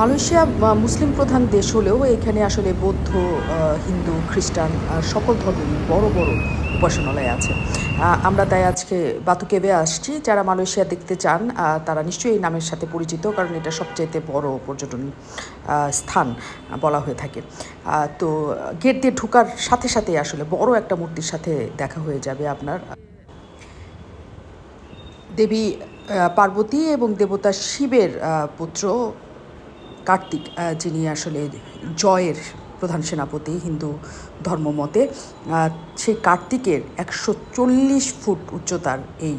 Malaysia মুসলিম প্রধান দেশ হলেও এখানে আসলে বৌদ্ধ, হিন্দু, খ্রিস্টান সকল ধর্মেরই বড় বড় উপাসনালয় আছে। আমরা তাই আজকে বাতু কেবে আসছি। যারা মালয়েশিয়া দেখতে চান তারা নিশ্চয়ই এই নামের সাথে পরিচিত, কারণ এটা সবচাইতে বড় পর্যটন স্থান বলা হয়ে থাকে। তো গেট দিয়ে ঢোকার সাথে সাথে আসলে বড় একটা মূর্তির সাথে দেখা হয়ে যাবে আপনার। দেবী পার্বতী এবং দেবতা শিবের পুত্র কার্তিক, যিনি আসলে জয়ের প্রধান সেনাপতি হিন্দু ধর্মমতে। সেই কার্তিকের 140 ফুট উচ্চতার এই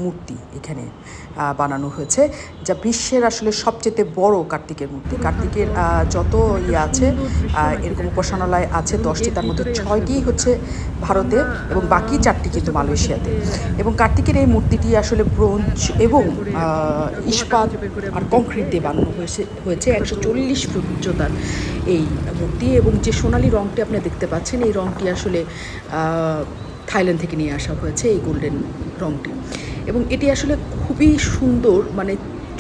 মূর্তি এখানে বানানো হয়েছে, যা বিশ্বের আসলে সবচেয়ে বড় কার্তিকের মূর্তি। কার্তিকের যত আছে এরকম উপাসনালয় আছে 10টি, তার মধ্যে 6টি হচ্ছে ভারতে এবং বাকি 4টি কিন্তু মালয়েশিয়াতে। এবং কার্তিকের এই মূর্তিটি আসলে ব্রোঞ্জ এবং ইস্পাত আর কংক্রিট দিয়ে বানানো হয়েছে 140 ফুট উচ্চতার এই মূর্তি। এবং যে সোনালি রঙটি আপনি দেখতে পাচ্ছেন, এই রঙটি আসলে থাইল্যান্ড থেকে নিয়ে আসা হয়েছে, এই গোল্ডেন রঙটি। এবং এটি আসলে খুবই সুন্দর, মানে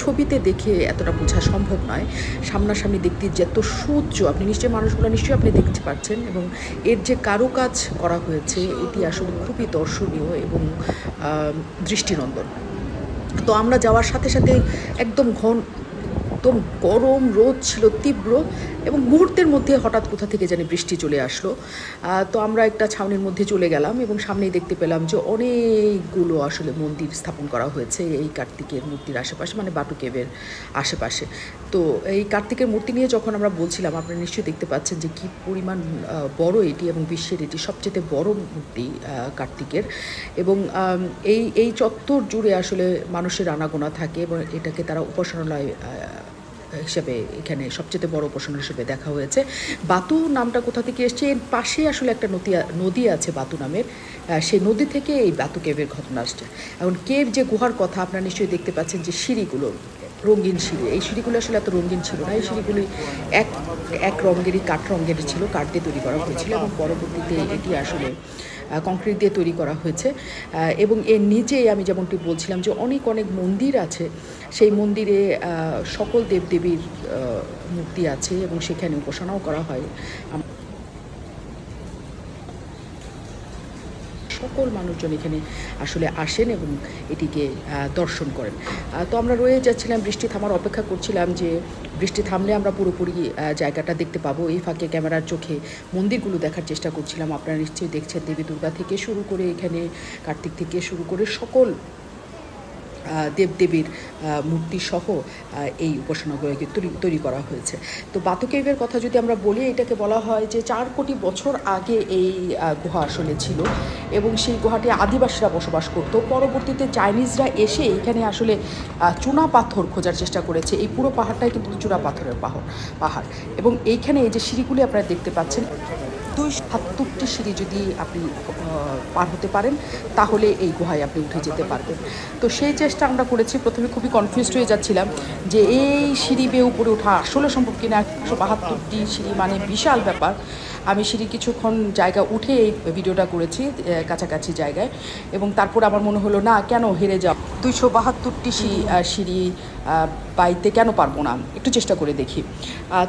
ছবিতে দেখে এতটা বোঝা সম্ভব নয়, সামনাসামনি দেখতে যত সূর্য আপনি মানুষগুলো নিশ্চয়ই আপনি দেখতে পাচ্ছেন। এবং এর যে কারুকাজ করা হয়েছে এটি আসলে খুবই দর্শনীয় এবং দৃষ্টিনন্দন। তো আমরা যাওয়ার সাথে সাথে একদম গরম রোদ ছিল তীব্র, এবং মুহূর্তের মধ্যে হঠাৎ কোথা থেকে জানি বৃষ্টি চলে আসলো। তো আমরা একটা ছাউনির মধ্যে চলে গেলাম এবং সামনেই দেখতে পেলাম যে অনেকগুলো আসলে মন্দির স্থাপন করা হয়েছে এই কার্তিকের মূর্তির আশেপাশে, মানে বাটু কেবের আশেপাশে। তো এই কার্তিকের মূর্তি নিয়ে যখন আমরা বলছিলাম, আপনারা নিশ্চয়ই দেখতে পাচ্ছেন যে কী পরিমাণ বড় এটি, এবং বিশ্বের এটি সবচেয়ে বড় মূর্তি কার্তিকের। এবং এই চত্বর জুড়ে আসলে মানুষের আনাগোনা থাকে এবং এটাকে তারা উপাসনালয় হিসেবে এখানে সবচেয়ে বড় উপাসনা হিসেবে দেখা হয়েছে। বাতু নামটা কোথা থেকে এসছে, এর পাশে আসলে একটা নদী আছে বাতু নামের, সেই নদী থেকে এই বাতু কেবের ঘটনা আসছে। এখন কেব যে গুহার কথা আপনারা নিশ্চয়ই দেখতে পাচ্ছেন যে সিঁড়িগুলো রঙিন সিঁড়ি, এই সিঁড়িগুলো আসলে এত রঙিন ছিল না। এই সিঁড়িগুলি এক রঙেরই কাঠ রঙেরই ছিল, কাঠ দিয়ে তৈরি করা হয়েছিল, এবং পরবর্তীতে এটি আসলে কংক্রিট দিয়ে তৈরি করা হয়েছে। এবং এর নিচেই আমি যেমনটি বলছিলাম যে অনেক মন্দির আছে, সেই মন্দিরে সকল দেবদেবীর মূর্তি আছে এবং সেখানে উপাসনাও করা হয়। সকল মানুষজন এখানে আসলে আসেন এবং এটিকে দর্শন করেন। তো আমরা রয়ে যাচ্ছিলাম, বৃষ্টি থামার অপেক্ষা করছিলাম যে বৃষ্টি থামলে আমরা পুরোপুরি জায়গাটা দেখতে পাবো। এই ফাঁকে ক্যামেরার চোখে মন্দিরগুলো দেখার চেষ্টা করছিলাম। আপনারা নিশ্চয়ই দেখছেন দেবী দুর্গা থেকে শুরু করে এখানে কার্তিক থেকে শুরু করে সকল দেবদেবীর মূর্তিসহ এই উপাসনাগুলোকে তৈরি করা হয়েছে। তো বাতু কেভের কথা যদি আমরা বলি, এটাকে বলা হয় যে 4 কোটি বছর আগে এই গুহা আসলে ছিল, এবং সেই গুহাটি আদিবাসীরা বসবাস করত। পরবর্তীতে চাইনিজরা এসে এখানে আসলে চুনা পাথর খোঁজার চেষ্টা করেছে। এই পুরো পাহাড়টাই কিন্তু চুনা পাথরের পাহাড়। এবং এইখানে এই যে সিঁড়িগুলি আপনারা দেখতে পাচ্ছেন, 270টি সিঁড়ি যদি আপনি পার হতে পারেন তাহলে এই গুহায় আপনি উঠে যেতে পারবেন। তো সেই চেষ্টা আমরা করেছি। প্রথমে খুবই কনফিউজড হয়ে যাচ্ছিলাম যে এই সিঁড়ি বেয়ে উপরে ওঠা আসলে সম্ভব কিনা। 172টি সিঁড়ি মানে বিশাল ব্যাপার। আমি সিঁড়ি কিছুক্ষণ জায়গা উঠে এই ভিডিওটা করেছি কাছাকাছি জায়গায়, এবং তারপর আমার মনে হলো না, কেন হেরে যাও, 272টি সিঁড়ি বাইতে কেন পারবো না, একটু চেষ্টা করে দেখি।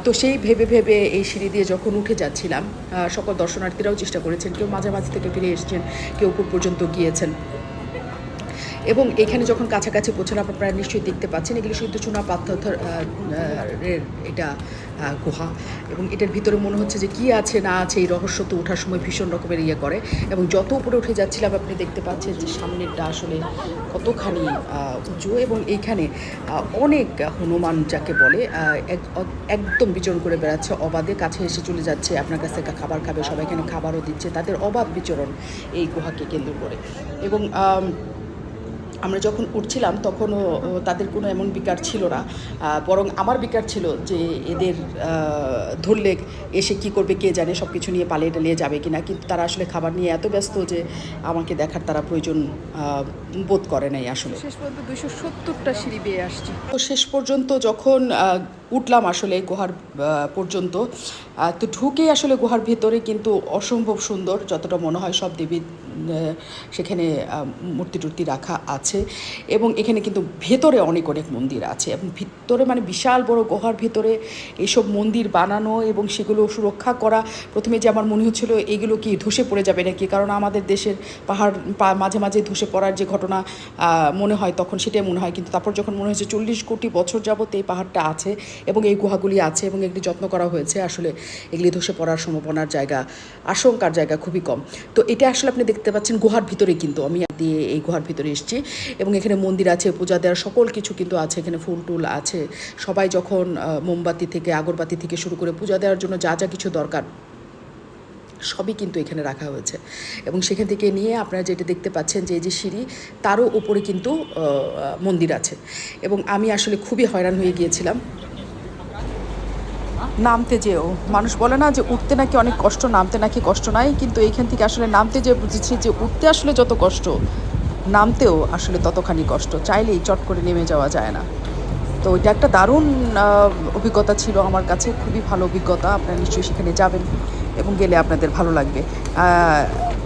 তো সেই ভেবে এই সিঁড়ি দিয়ে যখন উঠে যাচ্ছিলাম, সকল দর্শনার্থীরাও চেষ্টা করেছেন, কেউ মাঝামাঝি থেকে ফিরে এসেছেন, কেউ উপর পর্যন্ত গিয়েছেন। এবং এখানে যখন কাছাকাছি পৌঁছানো, আপনারা নিশ্চয়ই দেখতে পাচ্ছেন এগুলো শুধু চুনা পাথর এটা গুহা, এবং এটার ভিতরে মনে হচ্ছে যে কী আছে না আছে, এই রহস্য তো ওঠার সময় ভীষণ রকমের করে। এবং যত উপরে উঠে যাচ্ছিলাম আপনি দেখতে পাচ্ছেন যে সামনেরটা আসলে কতখানি উঁচু, এবং এইখানে অনেক হনুমান যাকে বলে একদম বিচরণ করে বেড়াচ্ছে অবাধে, কাছে এসে চলে যাচ্ছে, আপনার কাছ থেকে খাবার খাবে, সবাই এখানে খাবারও দিচ্ছে, তাদের অবাধ বিচরণ এই গুহাকে কেন্দ্র করে। এবং আমরা যখন উঠছিলাম তখনও তাদের কোনো এমন বিকার ছিল না, বরং আমার বিকার ছিল যে এদের ধরলে এসে কি করবে কে জানে, সব কিছু নিয়ে পালিয়ে টালিয়ে যাবে কিনা। কিন্তু তারা আসলে খাবার নিয়ে এত ব্যস্ত যে আমাকে দেখার তারা প্রয়োজন বোধ করে নাই আসলে। শেষ পর্যন্ত 270টা সিঁড়ি বেয়ে আসছি। তো শেষ পর্যন্ত যখন উঠলাম আসলে গুহার পর্যন্ত। তো ঢুকেই আসলে গুহার ভেতরে কিন্তু অসম্ভব সুন্দর, যতটা মনে হয় সব দেবী সেখানে মূর্তি টূর্তি রাখা আছে। এবং এখানে কিন্তু ভেতরে অনেক অনেক মন্দির আছে, এবং ভিতরে মানে বিশাল বড় গুহার ভেতরে এইসব মন্দির বানানো এবং সেগুলো সুরক্ষা করা। প্রথমে যে আমার মনে হচ্ছিল এগুলো কি ধসে পড়ে যাবে নাকি, কারণ আমাদের দেশের পাহাড় মাঝে মাঝে ধসে পড়ার যে ঘটনা মনে হয়, তখন সেটাই মনে হয়। কিন্তু তারপর যখন মনে হয়েছে 40 কোটি বছর যাবত এই পাহাড়টা আছে এবং এই গুহাগুলি আছে এবং এগুলি যত্ন করা হয়েছে, আসলে এগুলি ধসে পড়ার সম্ভাবনার জায়গা, আশঙ্কার জায়গা খুবই কম। তো এটা আসলে আপনি দেখতে পাচ্ছেন গুহার ভিতরে, কিন্তু আমি দিয়ে এই গুহার ভিতরে এসেছি এবং এখানে মন্দির আছে, পূজা দেওয়ার সকল কিছু কিন্তু আছে। এখানে ফুল টুল আছে, সবাই যখন মোমবাতি থেকে আগরবাতি থেকে শুরু করে পূজা দেওয়ার জন্য যা যা কিছু দরকার সবই কিন্তু এখানে রাখা হয়েছে। এবং সেখান থেকে নিয়ে আপনারা যেটা দেখতে পাচ্ছেন যে এই যে সিঁড়ি, তারও উপরে কিন্তু মন্দির আছে। এবং আমি আসলে খুবই হয়রান হয়ে গিয়েছিলাম নামতে যেও। মানুষ বলে না যে উঠতে নাকি অনেক কষ্ট, নামতে নাকি কষ্ট নাই, কিন্তু এইখান থেকে আসলে নামতে যেয়ে বুঝেছি যে উঠতে আসলে যত কষ্ট, নামতেও আসলে ততখানি কষ্ট, চাইলেই চট করে নেমে যাওয়া যায় না। তো এটা একটা দারুণ অভিজ্ঞতা ছিল আমার কাছে, খুবই ভালো অভিজ্ঞতা। আপনারা নিশ্চয়ই সেখানে যাবেন এবং গেলে আপনাদের ভালো লাগবে।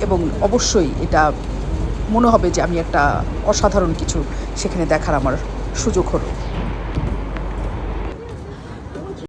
এবং অবশ্যই এটা মনে হবে যে আমি একটা অসাধারণ কিছু সেখানে দেখার আমার সুযোগ হলো।